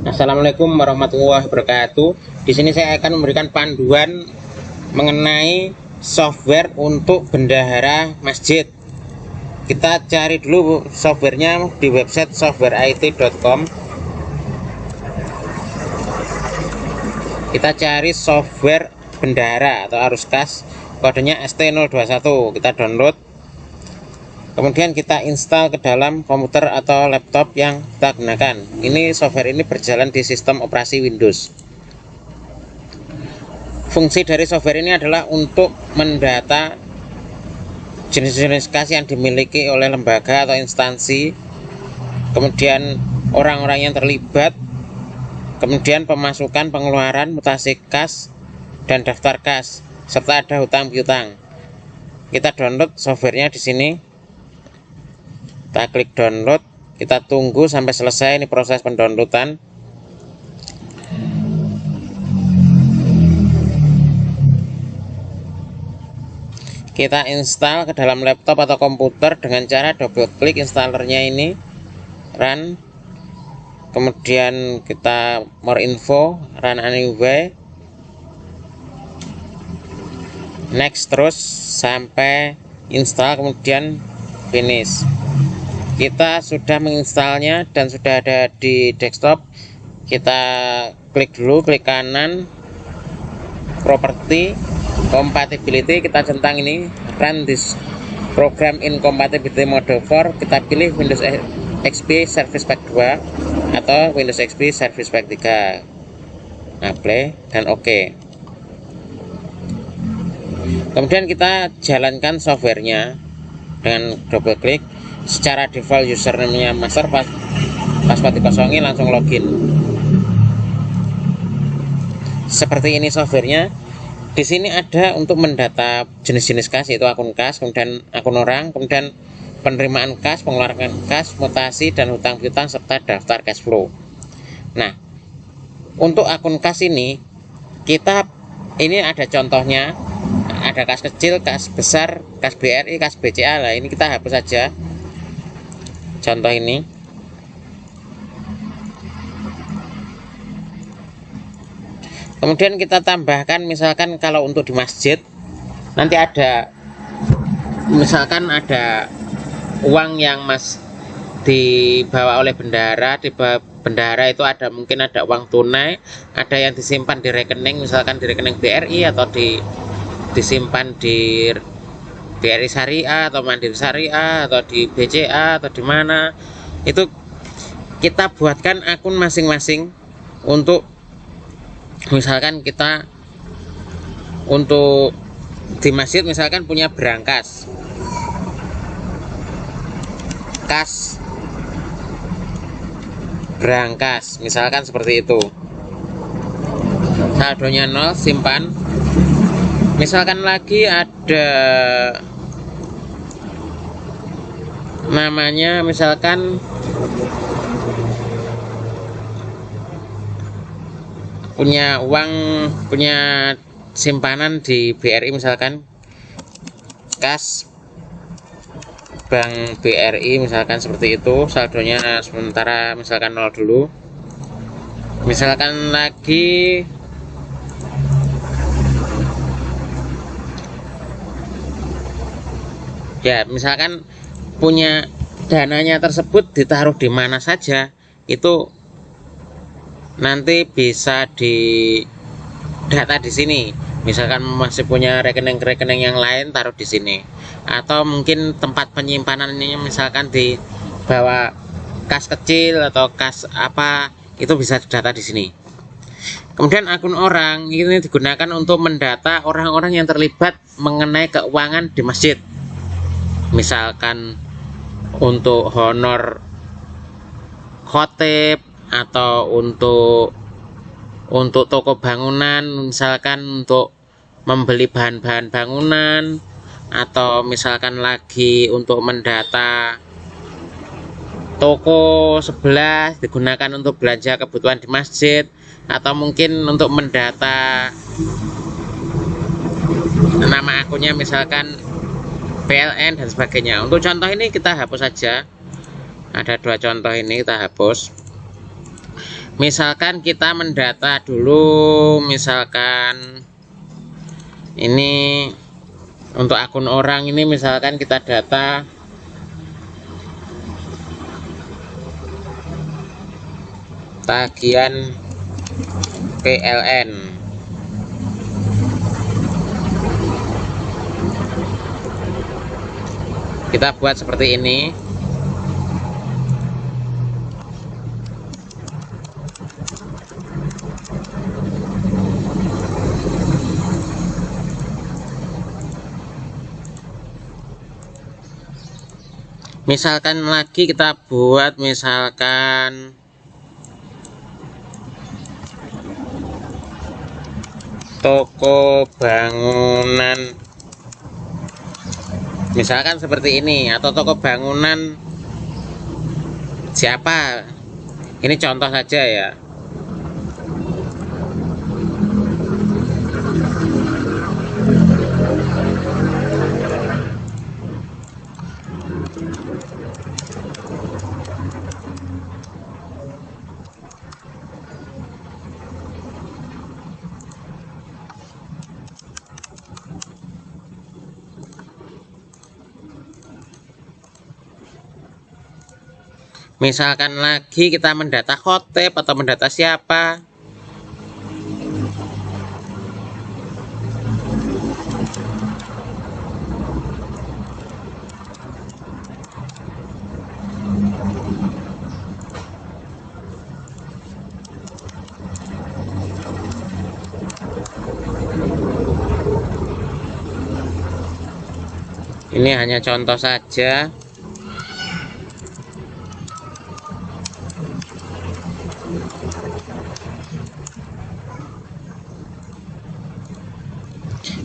Assalamualaikum warahmatullahi wabarakatuh. Di sini saya akan memberikan panduan mengenai software untuk bendahara masjid. Kita cari dulu softwarenya di website softwarait.com. Kita cari software bendahara atau arus kas, kodenya ST021. Kita download. Kemudian kita install ke dalam komputer atau laptop yang kita gunakan. Ini software ini berjalan di sistem operasi Windows. Fungsi dari software ini adalah untuk mendata jenis-jenis kas yang dimiliki oleh lembaga atau instansi, kemudian orang-orang yang terlibat, kemudian pemasukan, pengeluaran, mutasi kas, dan daftar kas, serta ada hutang piutang. Kita download softwarenya di sini. Kita klik download, kita tunggu sampai selesai ini proses pendownloadan. Kita install ke dalam laptop atau komputer dengan cara double klik installernya ini, run. Kemudian kita more info, run anyway, next, terus sampai install, kemudian finish. Kita sudah menginstalnya dan sudah ada di desktop. Kita klik dulu, klik kanan, property, compatibility, kita centang ini, run this program in compatibility mode 4. Kita pilih Windows XP Service Pack 2 atau Windows XP Service Pack 3. Nah, play dan OK. Kemudian kita jalankan softwarenya dengan double klik. Secara default username-nya master, password dikosongin, langsung login. Seperti ini softwarenya. Di sini ada untuk mendata jenis-jenis kas, yaitu akun kas, kemudian akun orang, kemudian penerimaan kas, pengeluaran kas, mutasi dan hutang piutang, serta daftar cash flow. Nah, untuk akun kas ini ada contohnya. Ada kas kecil, kas besar, kas BRI, kas BCA. Nah, ini kita hapus saja contoh ini. Kemudian kita tambahkan, misalkan kalau untuk di masjid nanti ada, misalkan ada uang yang dibawa oleh bendahara. Di bendahara itu mungkin ada uang tunai, ada yang disimpan di rekening, misalkan di rekening BRI atau disimpan di BRI Syariah atau Mandiri Syariah atau di BCA atau di mana. Itu kita buatkan akun masing-masing. Untuk misalkan kita untuk di masjid misalkan punya berangkas, kas berangkas, misalkan seperti itu. Saldonya 0, simpan. Misalkan lagi ada namanya, misalkan punya uang, punya simpanan di BRI, misalkan kas Bank BRI, misalkan seperti itu. Saldonya sementara misalkan 0 dulu. Misalkan lagi ya, misalkan punya dananya tersebut ditaruh di mana saja, itu nanti bisa didata di sini. Misalkan masih punya rekening-rekening yang lain, taruh di sini. Atau mungkin tempat penyimpanannya misalkan di bawah kas kecil atau kas apa, itu bisa didata di sini. Kemudian akun orang ini digunakan untuk mendata orang-orang yang terlibat mengenai keuangan di masjid. Misalkan untuk honor khotib, atau untuk toko bangunan, misalkan untuk membeli bahan-bahan bangunan, atau misalkan lagi untuk mendata toko sebelah digunakan untuk belanja kebutuhan di masjid, atau mungkin untuk mendata nama akunnya, misalkan PLN dan sebagainya. Untuk contoh ini kita hapus saja. Ada 2 contoh ini kita hapus. Misalkan kita mendata dulu, misalkan ini untuk akun orang ini, misalkan kita data tagihan PLN. Kita buat seperti ini. Misalkan lagi kita buat misalkan toko bangunan, misalkan seperti ini, atau toko bangunan siapa, ini contoh saja ya. Misalkan lagi kita mendata khotib atau mendata siapa. Ini hanya contoh saja.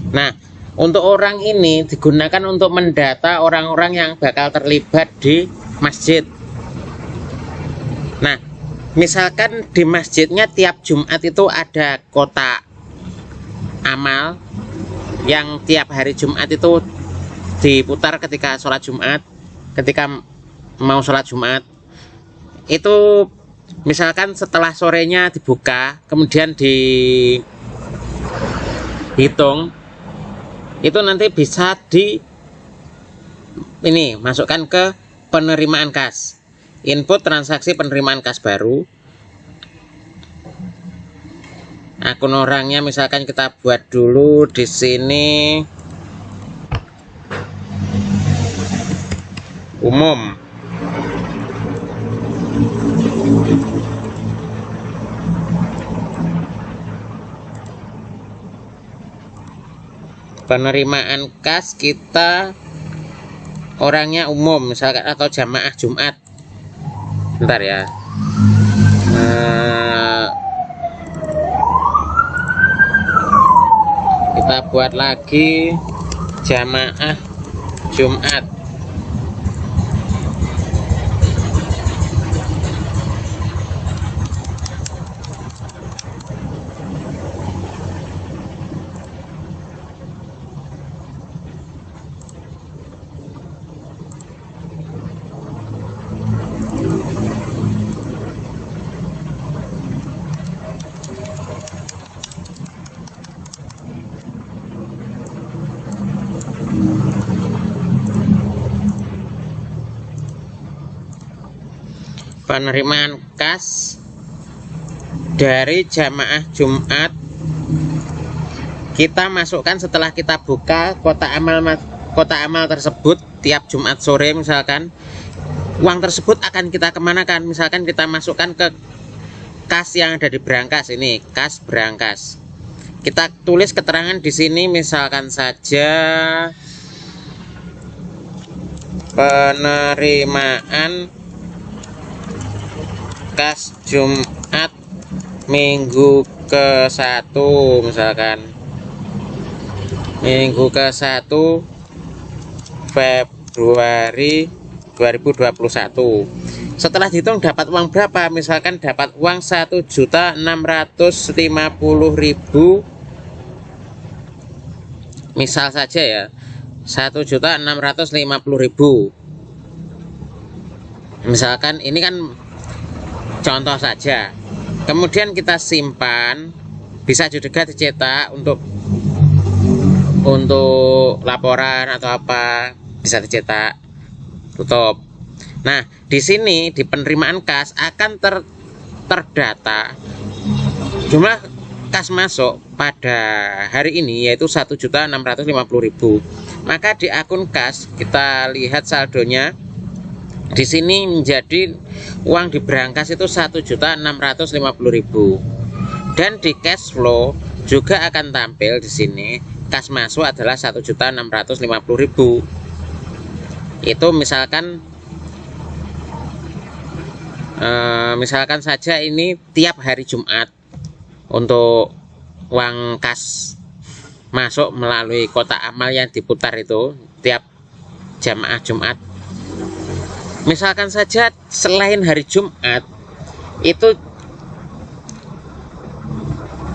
Nah, untuk orang ini digunakan untuk mendata orang-orang yang bakal terlibat di masjid. Nah, misalkan di masjidnya tiap Jumat itu ada kotak amal yang tiap hari Jumat itu diputar ketika sholat Jumat, ketika mau sholat Jumat. Itu misalkan setelah sorenya dibuka, kemudian dihitung, itu nanti bisa ini masukkan ke penerimaan kas, input transaksi penerimaan kas baru. Akun orangnya misalkan kita buat dulu di sini umum. Penerimaan kas kita orangnya umum misalkan, atau jamaah Jumat. Bentar ya. Kita buat lagi jamaah Jumat. Penerimaan kas dari jamaah Jumat kita masukkan setelah kita buka kotak amal tersebut tiap Jumat sore. Misalkan uang tersebut akan kita kemanakan, misalkan kita masukkan ke kas yang ada di berangkas. Ini kas berangkas, kita tulis keterangan di sini, misalkan saja penerimaan kas Jumat minggu ke-1, misalkan minggu ke-1 Februari 2021. Setelah dihitung dapat uang berapa, misalkan dapat uang 1.650.000, misal saja ya, 1.650.000. Misalkan ini kan contoh saja. Kemudian kita simpan, bisa juga dicetak untuk laporan atau apa, bisa dicetak, tutup. Nah, di sini di penerimaan kas akan terdata jumlah kas masuk pada hari ini yaitu 1.650.000. Maka di akun kas kita lihat saldonya di sini menjadi uang di berangkas itu 1.650.000. Dan di cash flow juga akan tampil di sini kas masuk adalah 1.650.000. Itu misalkan saja ini tiap hari Jumat untuk uang kas masuk melalui kotak amal yang diputar itu tiap jamaah Jumat. Misalkan saja selain hari Jumat itu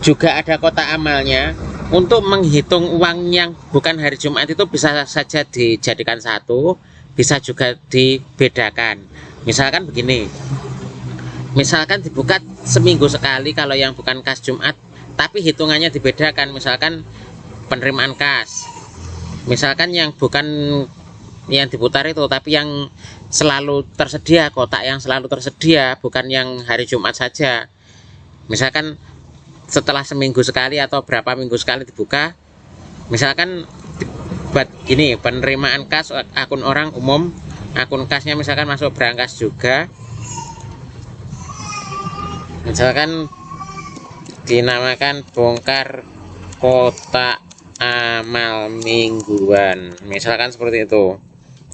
juga ada kotak amalnya, untuk menghitung uang yang bukan hari Jumat itu bisa saja dijadikan satu, bisa juga dibedakan. Misalkan begini, misalkan dibuka seminggu sekali kalau yang bukan kas Jumat, tapi hitungannya dibedakan. Misalkan penerimaan kas, misalkan yang bukan yang diputar itu, tapi yang selalu tersedia, kotak yang selalu tersedia, bukan yang hari Jumat saja. Misalkan setelah seminggu sekali atau berapa minggu sekali dibuka, misalkan buat ini penerimaan kas akun orang umum, akun kasnya misalkan masuk berangkas juga, misalkan dinamakan bongkar kotak amal mingguan, misalkan seperti itu,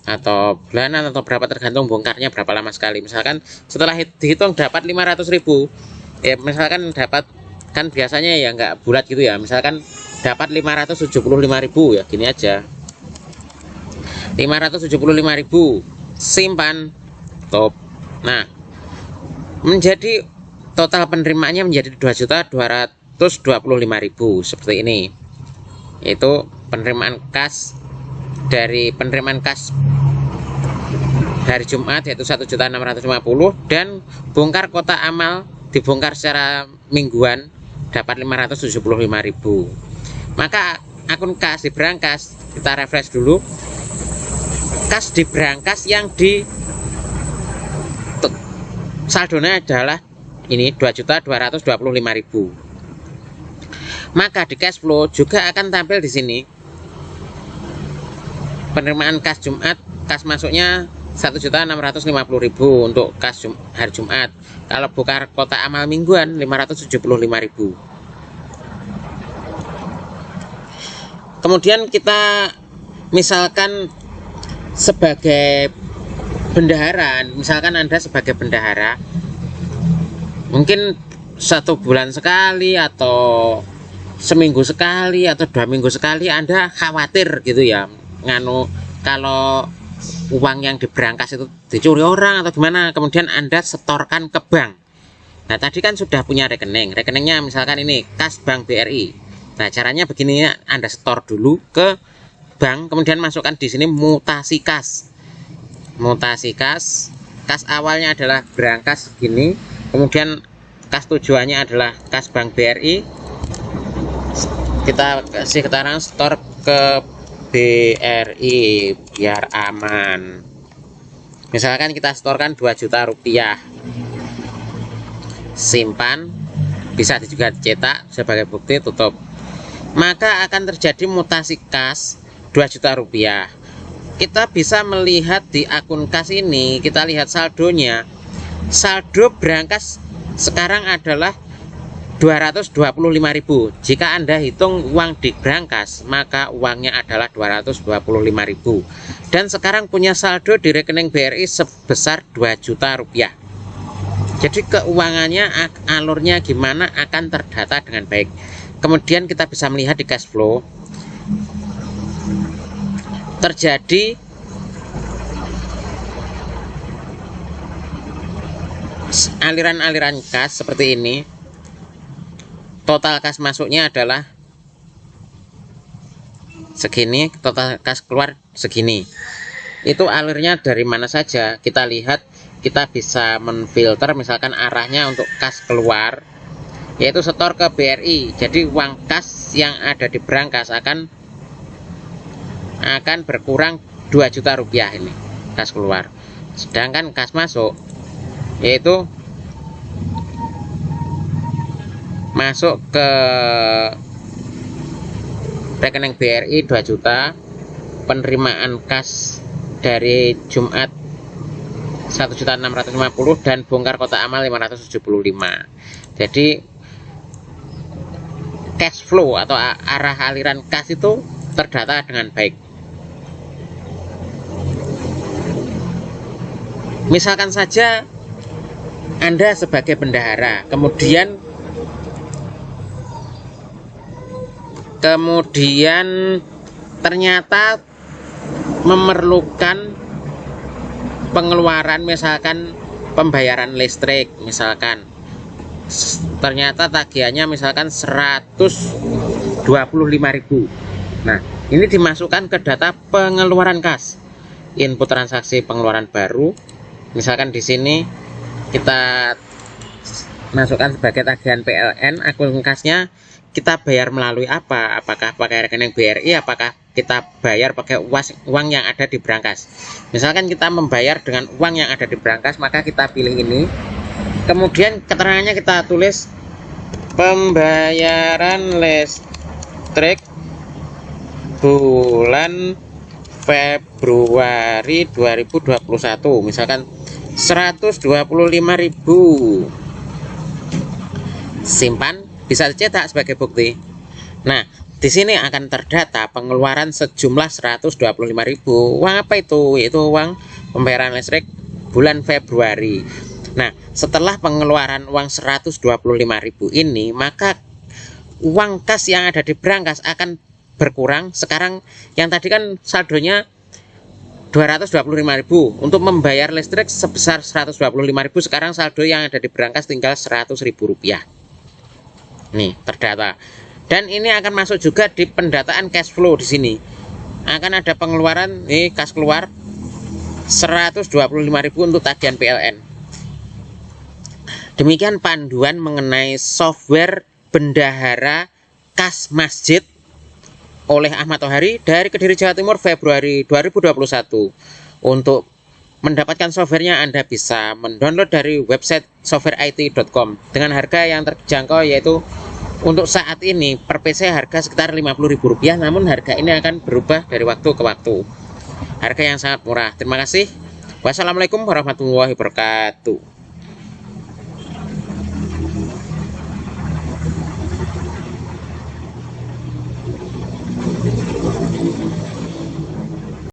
atau bulanan atau berapa, tergantung bongkarnya berapa lama sekali. Misalkan setelah dihitung dapat 500.000, ya misalkan dapat, kan biasanya ya nggak bulat gitu ya, misalkan dapat 575.000 ya, gini aja, 575.000 simpan, top. Nah, menjadi total penerimaannya menjadi 2.225.000 seperti ini. Itu penerimaan kas dari penerimaan kas hari Jumat yaitu 1.650.000, dan bongkar kotak amal dibongkar secara mingguan dapat 575.000. Maka akun kas di berangkas, kita refresh dulu, kas di berangkas yang di saldonya adalah ini 2.225.000. Maka di cash flow juga akan tampil di sini penerimaan kas Jumat, kas masuknya 1.650.000 untuk kas hari Jumat. Kalau buka kotak amal mingguan 575.000. Kemudian kita misalkan sebagai bendahara, misalkan Anda sebagai bendahara, mungkin 1 bulan sekali atau seminggu sekali atau 2 minggu sekali Anda khawatir gitu ya, kalau uang yang diberangkas itu dicuri orang atau gimana, kemudian Anda setorkan ke bank. Nah, tadi kan sudah punya rekeningnya misalkan ini kas Bank BRI. Nah, caranya begini ya, Anda setor dulu ke bank, kemudian masukkan di sini mutasi kas. Mutasi kas awalnya adalah berangkas segini, kemudian kas tujuannya adalah kas Bank BRI. Kita kasih keterangan setor ke BRI biar aman. Misalkan kita setorkan 2 juta rupiah, simpan, bisa juga dicetak sebagai bukti, tutup. Maka akan terjadi mutasi kas 2 juta rupiah. Kita bisa melihat di akun kas ini, kita lihat saldonya. Saldo berangkas sekarang adalah 225.000. Jika Anda hitung uang di berangkas, maka uangnya adalah 225.000. Dan sekarang punya saldo di rekening BRI sebesar 2 juta rupiah. Jadi keuangannya, alurnya gimana akan terdata dengan baik. Kemudian kita bisa melihat di cash flow terjadi aliran-aliran kas seperti ini. Total kas masuknya adalah segini, total kas keluar segini. Itu alirnya dari mana saja. Kita lihat kita bisa menfilter misalkan arahnya untuk kas keluar, yaitu setor ke BRI. Jadi uang kas yang ada di berangkas akan berkurang 2 juta rupiah ini kas keluar. Sedangkan kas masuk yaitu masuk ke rekening BRI 2 juta, penerimaan kas dari Jumat 1.650.000 dan bongkar kotak amal 575. Jadi cash flow atau arah aliran kas itu terdata dengan baik. Misalkan saja Anda sebagai bendahara kemudian ternyata memerlukan pengeluaran, misalkan pembayaran listrik, misalkan ternyata tagihannya misalkan 125.000. Nah, ini dimasukkan ke data pengeluaran kas, input transaksi pengeluaran baru. Misalkan di sini kita masukkan sebagai tagihan PLN, akun kasnya kita bayar melalui apa? Apakah pakai rekening BRI, apakah kita bayar pakai uang yang ada di berangkas. Misalkan kita membayar dengan uang yang ada di berangkas, maka kita pilih ini. Kemudian keterangannya kita tulis pembayaran listrik bulan Februari 2021, misalkan 125.000. Simpan, bisa cetak sebagai bukti. Nah, di sini akan terdata pengeluaran sejumlah 125.000. Uang apa itu? Itu uang pembayaran listrik bulan Februari. Nah, setelah pengeluaran uang 125.000 ini, maka uang kas yang ada di berangkas akan berkurang. Sekarang yang tadi kan saldonya 225.000 untuk membayar listrik sebesar 125.000, sekarang saldo yang ada di berangkas tinggal 100.000 rupiah. Nih, terdata. Dan ini akan masuk juga di pendataan cash flow. Di sini akan ada pengeluaran, nih kas keluar 125.000 untuk tagihan PLN. Demikian panduan mengenai software bendahara kas masjid oleh Ahmad Tohari dari Kediri, Jawa Timur, Februari 2021. Untuk mendapatkan softwarenya Anda bisa mendownload dari website softwarait.com dengan harga yang terjangkau, yaitu untuk saat ini per PC harga sekitar Rp50.000, namun harga ini akan berubah dari waktu ke waktu. Harga yang sangat murah. Terima kasih. Wassalamualaikum warahmatullahi wabarakatuh.